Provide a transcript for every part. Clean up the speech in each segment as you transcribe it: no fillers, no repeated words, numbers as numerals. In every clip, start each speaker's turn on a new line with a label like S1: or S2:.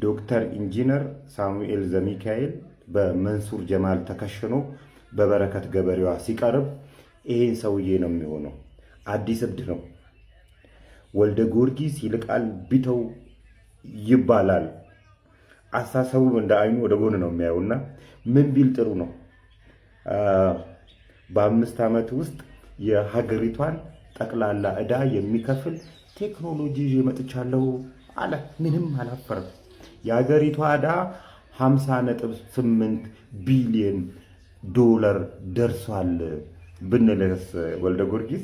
S1: ዶክተር ኢንጂነር ሳሙኤል ዘሚካኤል በመንሱር ጀማል ተከሽኖ በበረከት ገበሬዋ ሲቀርብ ይሄን ሰውዬ ነው የሚሆነው። አዲስ እብድ ነው። ወልደ ጊዮርጊስ ይልቃል ቢተው ይባላል። አሳሰቡም እንደ አይኑ ወደ ጎን ነው የሚያዩና ምን ቢል ጥሩ ነው? በ5 ዓመት ውስጥ የሀገሪቷን ጠቅላላ ዕዳ የሚከፍል ቴክኖሎጂ ይዤ መጥቻለሁ አለ። ምንም አላፈረም። የሀገሪቷ ዕዳ 50.8 ቢሊዮን ዶላር ደርሷል ብንልስ ወልደ ጊዮርጊስ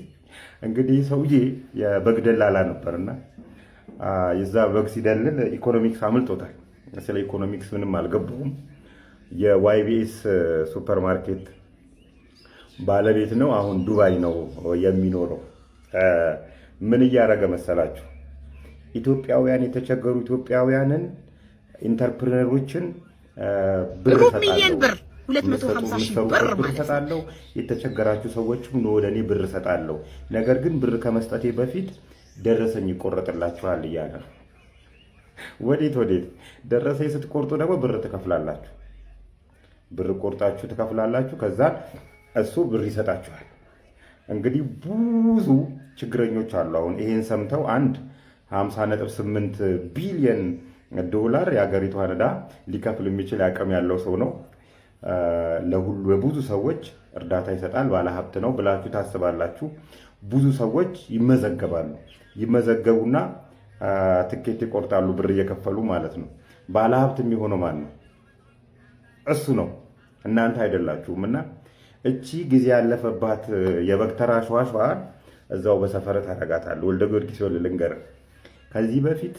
S1: እንግዲህ ሰውዬ የበግ ደላላ ነበርና የዛ በግ ሲደልል ኢኮኖሚክስ አምልጦታል። ስለ ኢኮኖሚክስ ምንም አልገባውም። የዋይቢኤስ ሱፐርማርኬት ባለቤት ነው። አሁን ዱባይ ነው የሚኖረው። ምን እያደረገ መሰላችሁ? ኢትዮጵያውያን የተቸገሩ ኢትዮጵያውያንን ኢንተርፕረነሮችን ብር ሰጣለሁ፣ የተቸገራችሁ ሰዎችም ወደ እኔ ብር ሰጣለሁ፣ ነገር ግን ብር ከመስጠቴ በፊት ደረሰኝ ይቆረጥላችኋል እያለ ነው። ወዴት ደረሰኝ ስትቆርጡ ደግሞ ብር ትከፍላላችሁ። ብር ቆርጣችሁ ትከፍላላችሁ። ከዛ እሱ ብር ይሰጣችኋል። እንግዲህ ብዙ ችግረኞች አሉ። አሁን ይሄን ሰምተው አንድ 50.8 ቢሊዮን ዶላር የሀገሪቷን ዕዳ ሊከፍል የሚችል አቅም ያለው ሰው ነው። ለብዙ ሰዎች እርዳታ ይሰጣል፣ ባለሀብት ነው ብላችሁ ታስባላችሁ። ብዙ ሰዎች ይመዘገቡና ትኬት ይቆርጣሉ፣ ብር እየከፈሉ ማለት ነው። ባለሀብት የሚሆነው ማን ነው? እሱ ነው፣ እናንተ አይደላችሁም። እና እቺ ጊዜ ያለፈባት የበግተራ ሸዋሸዋን እዛው በሰፈረ ታረጋታለህ። ወልደ ጊዮርጊስ ልንገርህ፣ ከዚህ በፊት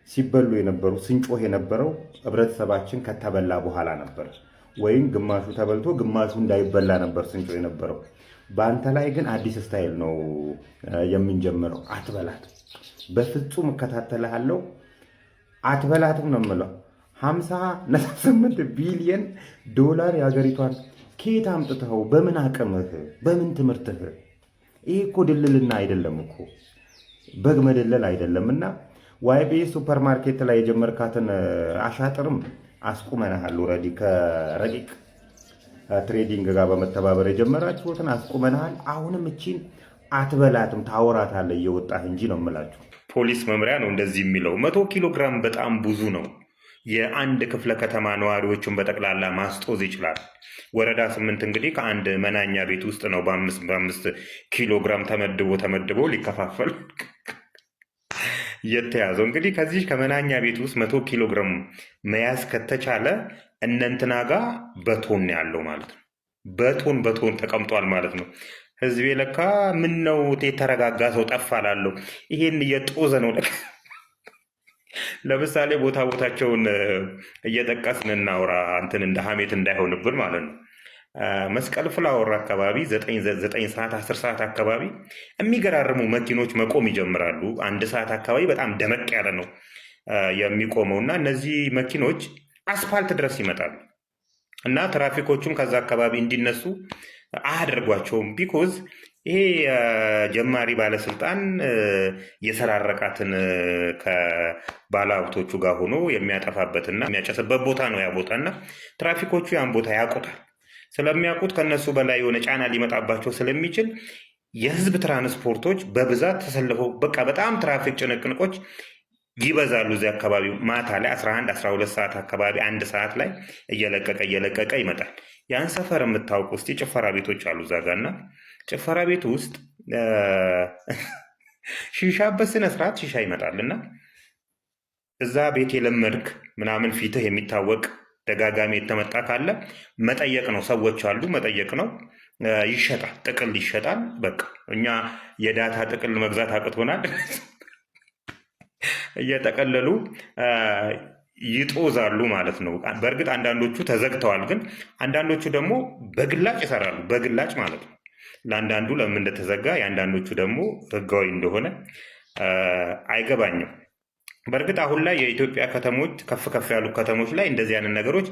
S1: ሲበሉ የነበሩ ስንጮህ የነበረው ህብረተሰባችን ከተበላ በኋላ ነበር፣ ወይም ግማሹ ተበልቶ ግማሹ እንዳይበላ ነበር ስንጮህ የነበረው። በአንተ ላይ ግን አዲስ ስታይል ነው የምንጀምረው። አትበላትም፣ በፍጹም እከታተልሃለሁ። አትበላትም ነው የምለው። 50.8 ቢሊዮን ዶላር የሀገሪቷን ከየት አምጥተኸው? በምን አቅምህ? በምን ትምህርትህ? ይሄ እኮ ድልልና አይደለም እኮ በግ መደለል አይደለም። እና ዋይቢኤስ ሱፐርማርኬት ላይ የጀመርካትን አሻጥርም አስቁመናሃል። ኦልሬዲ ከረቂቅ ትሬዲንግ ጋር በመተባበር የጀመራችሁትን አስቁመናሃል። አሁንም እቺን አትበላትም፣ ታወራታለህ እየወጣህ እንጂ ነው የምላችሁ። ፖሊስ መምሪያ ነው እንደዚህ የሚለው። 100 ኪሎ ግራም በጣም ብዙ ነው። የአንድ ክፍለ ከተማ ነዋሪዎችን በጠቅላላ ማስጦዝ ይችላል። ወረዳ 8 እንግዲህ ከአንድ መናኛ ቤት ውስጥ ነው በ5 ኪሎ ግራም ተመድቦ ሊከፋፈል የተያዘው። እንግዲህ ከዚህ ከመናኛ ቤት ውስጥ 100 ኪሎ ግራም መያዝ ከተቻለ እነንትና ጋር በቶን ያለው ማለት ነው። በቶን ተቀምጧል ማለት ነው። ህዝቤ ለካ ምን ነው የተረጋጋ ሰው ጠፋ ላለው ይሄን እየጦዘ ነው። ለምሳሌ ቦታቸውን እየጠቀስን እናውራ፣ እንትን እንደ ሀሜት እንዳይሆንብን ማለት ነው። መስቀል ፍላወር አካባቢ 9 ሰዓት 10 ሰዓት አካባቢ የሚገራርሙ መኪኖች መቆም ይጀምራሉ። 1 ሰዓት አካባቢ በጣም ደመቅ ያለ ነው የሚቆመው እና እነዚህ መኪኖች አስፋልት ድረስ ይመጣሉ እና ትራፊኮቹም ከዛ አካባቢ እንዲነሱ አያደርጓቸውም። ቢኮዝ ይሄ ጀማሪ ባለስልጣን የሰራረቃትን ከባለሀብቶቹ ጋር ሆኖ የሚያጠፋበትና የሚያጨስበት ቦታ ነው ያ ቦታ እና ትራፊኮቹ ያን ቦታ ያውቁታል። ስለሚያውቁት ከነሱ በላይ የሆነ ጫና ሊመጣባቸው ስለሚችል የህዝብ ትራንስፖርቶች በብዛት ተሰልፈው በቃ በጣም ትራፊክ ጭንቅንቆች ይበዛሉ። እዚህ አካባቢ ማታ ላይ 11 12 ሰዓት አካባቢ 1 ሰዓት ላይ እየለቀቀ ይመጣል። ያን ሰፈር የምታውቁ ውስጥ ጭፈራ ቤቶች አሉ እዛ ጋ እና ጭፈራ ቤት ውስጥ ሺሻ በስነ ስርዓት ሺሻ ይመጣል እና እዛ ቤት የለመድክ ምናምን ፊትህ የሚታወቅ ደጋጋሚ የተመጣ ካለ መጠየቅ ነው። ሰዎች አሉ፣ መጠየቅ ነው። ይሸጣል፣ ጥቅል ይሸጣል። በቃ እኛ የዳታ ጥቅል መግዛት አቅቶናል። እየጠቀለሉ ይጦዛሉ ማለት ነው። በእርግጥ አንዳንዶቹ ተዘግተዋል፣ ግን አንዳንዶቹ ደግሞ በግላጭ ይሰራሉ። በግላጭ ማለት ነው። ለአንዳንዱ ለምን እንደተዘጋ የአንዳንዶቹ ደግሞ ህጋዊ እንደሆነ አይገባኝም። በእርግጥ አሁን ላይ የኢትዮጵያ ከተሞች ከፍ ያሉ ከተሞች ላይ እንደዚህ አይነት ነገሮች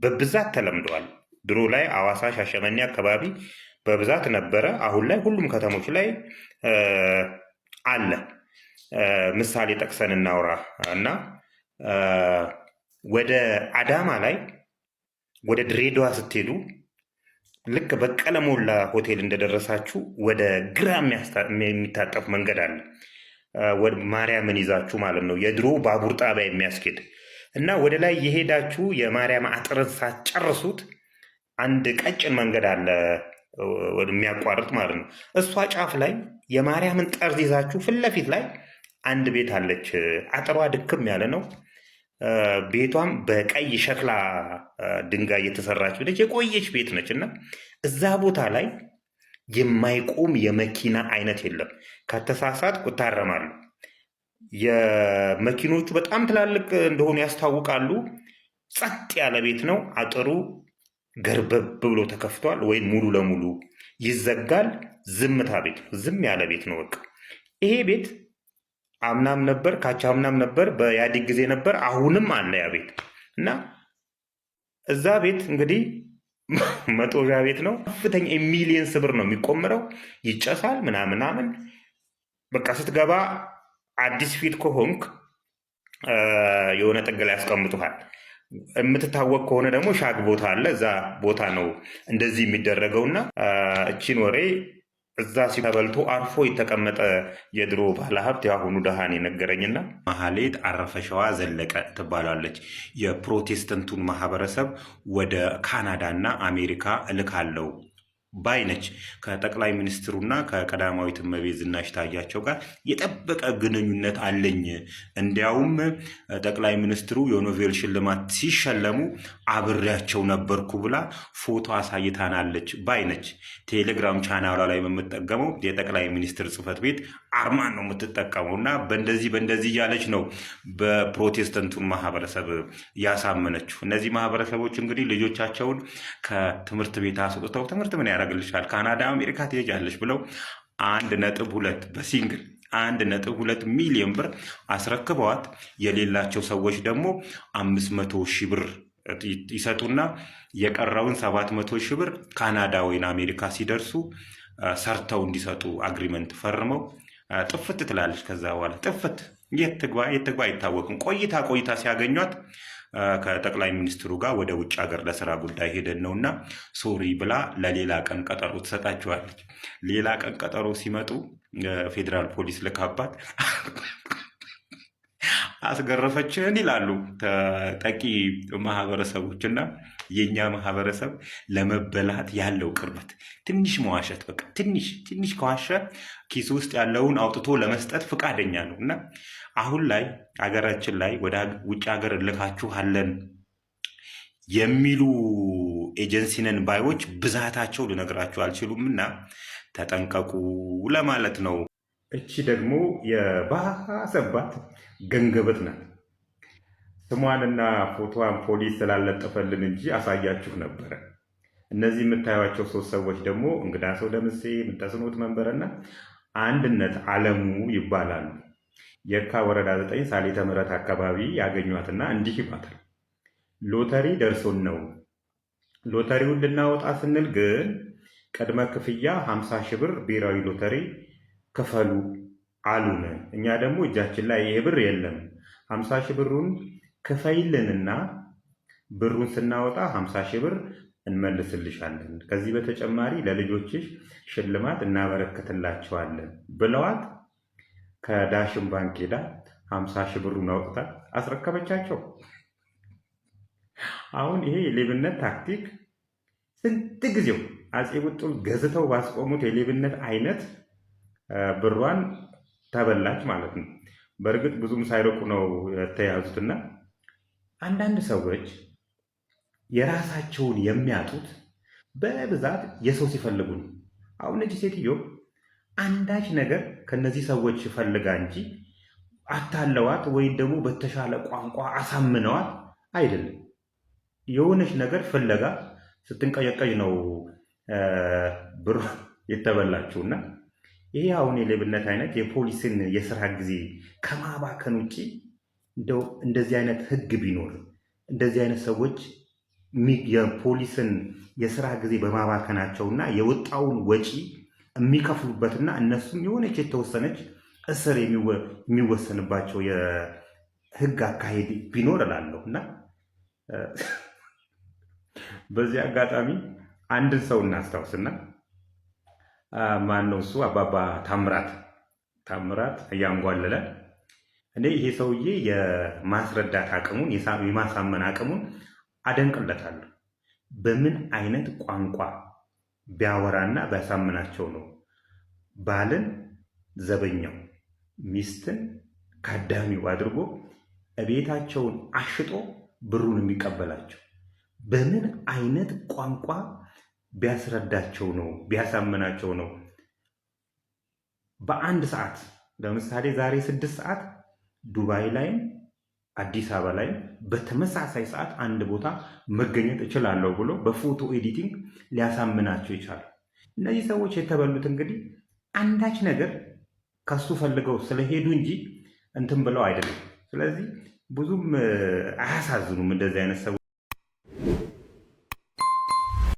S1: በብዛት ተለምደዋል። ድሮ ላይ አዋሳ፣ ሻሸመኔ አካባቢ በብዛት ነበረ። አሁን ላይ ሁሉም ከተሞች ላይ አለ። ምሳሌ ጠቅሰን እናውራ እና ወደ አዳማ ላይ ወደ ድሬዳዋ ስትሄዱ ልክ በቀለ ሞላ ሆቴል እንደደረሳችሁ ወደ ግራ የሚታጠፍ መንገድ አለ። ወደ ማርያምን ይዛችሁ ማለት ነው። የድሮ ባቡር ጣቢያ የሚያስኬድ እና ወደ ላይ የሄዳችሁ የማርያም አጥርን ሳትጨርሱት አንድ ቀጭን መንገድ አለ የሚያቋርጥ ማለት ነው። እሷ ጫፍ ላይ የማርያምን ጠርዝ ይዛችሁ ፊት ለፊት ላይ አንድ ቤት አለች። አጥሯ ድክም ያለ ነው። ቤቷም በቀይ ሸክላ ድንጋይ የተሰራች ነች። የቆየች ቤት ነች እና እዛ ቦታ ላይ የማይቆም የመኪና አይነት የለም። ከተሳሳትኩ እታረማለሁ። የመኪኖቹ በጣም ትላልቅ እንደሆኑ ያስታውቃሉ። ጸጥ ያለ ቤት ነው። አጥሩ ገርበብ ብሎ ተከፍቷል፣ ወይም ሙሉ ለሙሉ ይዘጋል። ዝምታ ቤት፣ ዝም ያለ ቤት ነው። በቃ ይሄ ቤት አምናም ነበር፣ ካቻምናም ነበር፣ በኢህአዴግ ጊዜ ነበር፣ አሁንም አለ ያ ቤት እና እዛ ቤት እንግዲህ መጦዣ ቤት ነው። ከፍተኛ ሚሊየንስ ብር ነው የሚቆምረው። ይጨሳል ምናምናምን። በቃ ስትገባ አዲስ ፊት ከሆንክ የሆነ ጥግ ላይ ያስቀምጡሃል። የምትታወቅ ከሆነ ደግሞ ሻግ ቦታ አለ። እዛ ቦታ ነው እንደዚህ የሚደረገውና እቺን ወሬ እዛ ሲተበልቶ አርፎ የተቀመጠ የድሮ ባለሀብት የአሁኑ ደሃን የነገረኝና ማህሌት አረፈሸዋ ዘለቀ ትባላለች። የፕሮቴስተንቱን ማህበረሰብ ወደ ካናዳና አሜሪካ እልካለው ባይነች። ከጠቅላይ ሚኒስትሩና ከቀዳማዊት እመቤት ዝናሽ ታያቸው ጋር የጠበቀ ግንኙነት አለኝ። እንዲያውም ጠቅላይ ሚኒስትሩ የኖቤል ሽልማት ሲሸለሙ አብሬያቸው ነበርኩ ብላ ፎቶ አሳይታናለች ባይነች። ቴሌግራም ቻናሏ ላይ የምትጠቀመው የጠቅላይ ሚኒስትር ጽህፈት ቤት አርማን ነው የምትጠቀመው እና በእንደዚህ እያለች ነው በፕሮቴስተንቱን ማህበረሰብ ያሳመነችው። እነዚህ ማህበረሰቦች እንግዲህ ልጆቻቸውን ከትምህርት ቤት አስወጥተው ትምህርት ምን ያደርግልሻል ካናዳ አሜሪካ ትሄጃለሽ ብለው 1.2 በሲንግል 1.2 ሚሊዮን ብር አስረክበዋት የሌላቸው ሰዎች ደግሞ 500 ሺህ ብር ይሰጡና የቀረውን 700 ሺህ ብር ካናዳ ወይም አሜሪካ ሲደርሱ ሰርተው እንዲሰጡ አግሪመንት ፈርመው ጥፍት ትላለች። ከዛ በኋላ ጥፍት የት ትግባ አይታወቅም። ቆይታ ሲያገኟት ከጠቅላይ ሚኒስትሩ ጋር ወደ ውጭ ሀገር ለስራ ጉዳይ ሄደን ነውና ሶሪ ብላ ለሌላ ቀን ቀጠሮ ትሰጣቸዋለች። ሌላ ቀን ቀጠሮ ሲመጡ ፌዴራል ፖሊስ ልካባት አስገረፈችን ይላሉ ተጠቂ ማህበረሰቦች። እና የኛ ማህበረሰብ ለመበላት ያለው ቅርበት ትንሽ መዋሸት፣ በቃ ትንሽ ከዋሸ ኪስ ውስጥ ያለውን አውጥቶ ለመስጠት ፈቃደኛ ነው። እና አሁን ላይ ሀገራችን ላይ ወደ ውጭ ሀገር እልካችኋለን የሚሉ ኤጀንሲነን ባዮች ብዛታቸው ልነግራችሁ አልችሉም እና ተጠንቀቁ ለማለት ነው። እቺ ደግሞ የባሰባት ገንገበት ናት። ስሟንና ፎቶዋን ፖሊስ ስላለጠፈልን እንጂ አሳያችሁ ነበረ። እነዚህ የምታዩቸው 3 ሰዎች ደግሞ እንግዳ ሰው ደምሴ፣ ምንተስኖት መንበረና አንድነት አለሙ ይባላሉ። የካ ወረዳ 9 ሳሊተ ምሕረት አካባቢ ያገኟትና እንዲህ ይባታል። ሎተሪ ደርሶን ነው። ሎተሪውን ልናወጣ ስንል ግን ቅድመ ክፍያ 50 ሺህ ብር ብሔራዊ ሎተሪ ክፈሉ አሉን። እኛ ደግሞ እጃችን ላይ ይሄ ብር የለም፣ 50 ሺህ ብሩን ክፈይልንና ብሩን ስናወጣ 50 ሺህ ብር እንመልስልሻለን፣ ከዚህ በተጨማሪ ለልጆችሽ ሽልማት እናበረክትላቸዋለን ብለዋት ከዳሽን ባንክ ሄዳ 50 ሺህ ብሩን አውጥታ አስረከበቻቸው። አሁን ይሄ የሌብነት ታክቲክ ስንት ጊዜው አፄ ቡጡል ገዝተው ባስቆሙት የሌብነት አይነት ብሯን ተበላች ማለት ነው። በእርግጥ ብዙም ሳይርቁ ነው የተያዙትና አንዳንድ ሰዎች የራሳቸውን የሚያጡት በብዛት የሰው ሲፈልጉ ነው። አሁን እቺ ሴትዮ አንዳች ነገር ከነዚህ ሰዎች ፈልጋ እንጂ አታለዋት ወይም ደግሞ በተሻለ ቋንቋ አሳምነዋት አይደለም። የሆነች ነገር ፍለጋ ስትንቀጨቀጭ ነው ብሩ የተበላችውና ይሄ አሁን የሌብነት አይነት የፖሊስን የስራ ጊዜ ከማባከን ውጭ እንደው እንደዚህ አይነት ህግ ቢኖር እንደዚህ አይነት ሰዎች የፖሊስን የስራ ጊዜ በማባከናቸውና የወጣውን ወጪ የሚከፍሉበትና እነሱም የሆነች የተወሰነች እስር የሚወሰንባቸው የህግ አካሄድ ቢኖር እላለሁ እና በዚህ አጋጣሚ አንድን ሰው እናስታውስና ማነው እሱ አባባ ታምራት እያንጓለለ እኔ ይሄ ሰውዬ የማስረዳት አቅሙን የማሳመን አቅሙን አደንቅለታለሁ። በምን አይነት ቋንቋ ቢያወራና ቢያሳምናቸው ነው ባልን ዘበኛው ሚስትን ካዳሚው አድርጎ እቤታቸውን አሽጦ ብሩን የሚቀበላቸው? በምን አይነት ቋንቋ ቢያስረዳቸው ነው ቢያሳምናቸው ነው? በአንድ ሰዓት ለምሳሌ ዛሬ 6 ሰዓት ዱባይ ላይም አዲስ አበባ ላይም በተመሳሳይ ሰዓት አንድ ቦታ መገኘት እችላለሁ ብሎ በፎቶ ኤዲቲንግ ሊያሳምናቸው ይቻላል። እነዚህ ሰዎች የተበሉት እንግዲህ አንዳች ነገር ከሱ ፈልገው ስለሄዱ እንጂ እንትን ብለው አይደለም። ስለዚህ ብዙም አያሳዝኑም እንደዚህ አይነት ሰዎች።